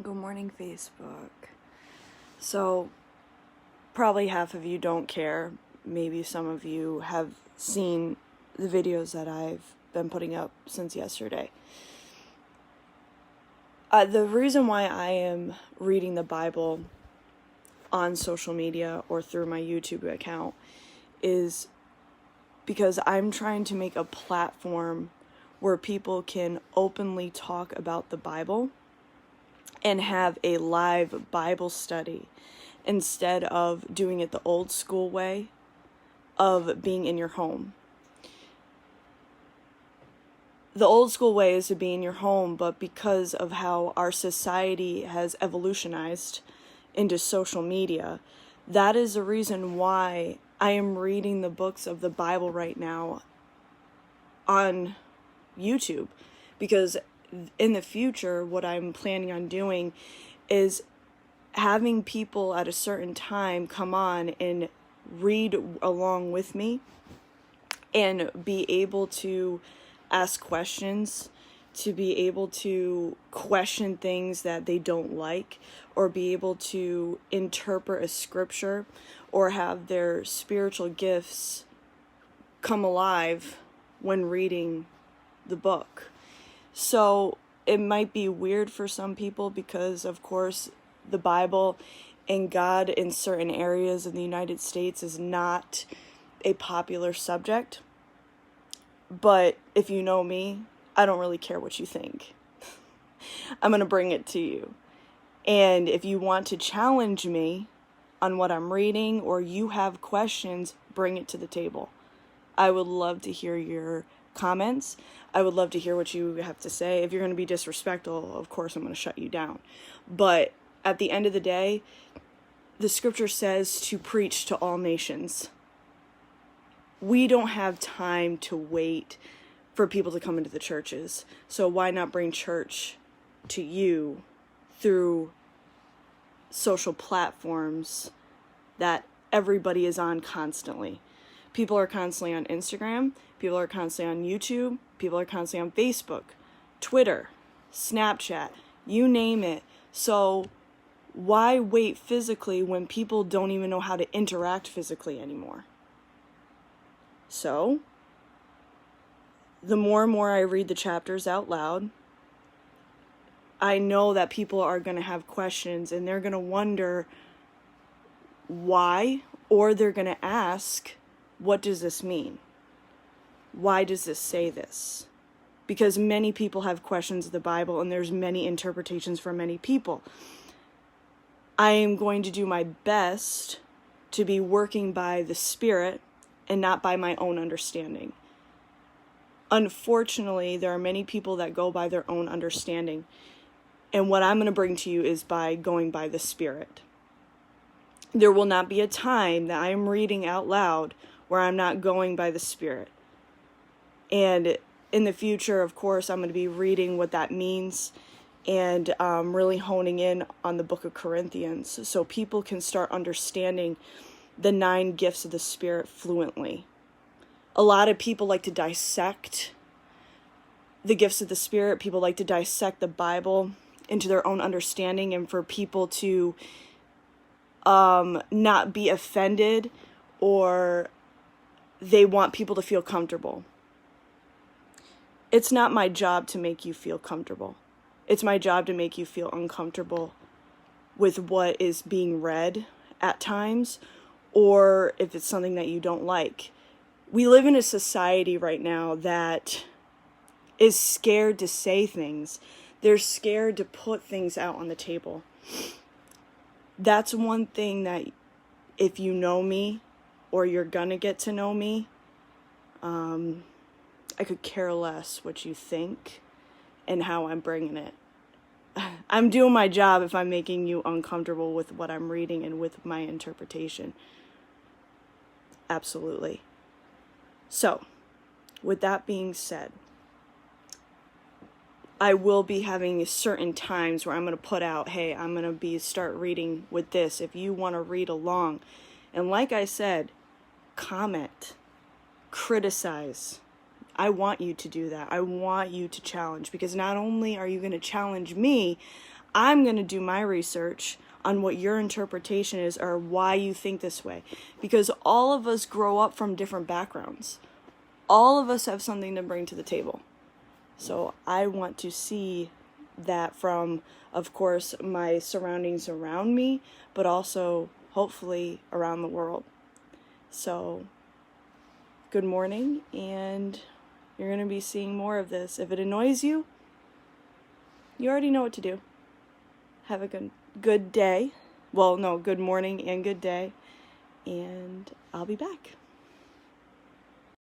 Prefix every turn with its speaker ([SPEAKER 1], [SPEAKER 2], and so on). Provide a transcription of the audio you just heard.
[SPEAKER 1] Good morning, Facebook. So, probably half of you don't care. Maybe some of you have seen the videos that I've been putting up since yesterday. The reason why I am reading the Bible on social media or through my YouTube account is because I'm trying to make a platform where people can openly talk about the Bible and have a live Bible study instead of doing it the old school way of being in your home. The old school way is to be in your home, but because of how our society has evolutionized into social media, that is the reason why I am reading the books of the Bible right now on YouTube, because in the future, what I'm planning on doing is having people at a certain time come on and read along with me and be able to ask questions, to be able to question things that they don't like, or be able to interpret a scripture or have their spiritual gifts come alive when reading the book. So it might be weird for some people because, of course, the Bible and God in certain areas in the United States is not a popular subject. But if you know me, I don't really care what you think. I'm going to bring it to you. And if you want to challenge me on what I'm reading or you have questions, bring it to the table. I would love to hear your comments. I would love to hear what you have to say. If you're going to be disrespectful, of course I'm going to shut you down. But at the end of the day, the scripture says to preach to all nations. We don't have time to wait for people to come into the churches. So why not bring church to you through social platforms that everybody is on constantly? People are constantly on Instagram. People are constantly on YouTube. People are constantly on Facebook, Twitter, Snapchat, you name it. So why wait physically when people don't even know how to interact physically anymore? So the more and more I read the chapters out loud, I know that people are going to have questions and they're going to wonder why, or they're going to ask, what does this mean? Why does this say this? Because many people have questions of the Bible and there's many interpretations for many people. I am going to do my best to be working by the Spirit and not by my own understanding. Unfortunately, there are many people that go by their own understanding. And what I'm going to bring to you is by going by the Spirit. There will not be a time that I am reading out loud where I'm not going by the Spirit. And in the future, of course, I'm going to be reading what that means and really honing in on the book of Corinthians so people can start understanding the 9 gifts of the Spirit fluently. A lot of people like to dissect the gifts of the Spirit. People like to dissect the Bible into their own understanding, and for people to not be offended, or they want people to feel comfortable. It's not my job to make you feel comfortable. It's my job to make you feel uncomfortable with what is being read at times, or if it's something that you don't like. We live in a society right now that is scared to say things. They're scared to put things out on the table. That's one thing that if you know me or you're gonna get to know me, I could care less what you think and how I'm bringing it. I'm doing my job if I'm making you uncomfortable with what I'm reading and with my interpretation. Absolutely. So, with that being said, I will be having certain times where I'm going to put out, hey, I'm going to start reading with this if you want to read along. And like I said, comment, criticize. I want you to do that. I want you to challenge, because not only are you going to challenge me, I'm going to do my research on what your interpretation is or why you think this way. Because all of us grow up from different backgrounds. All of us have something to bring to the table. So I want to see that from, of course, my surroundings around me, but also hopefully around the world. So good morning, and you're going to be seeing more of this. If it annoys you, you already know what to do. Have a good day. Well, no, good morning and good day. And I'll be back.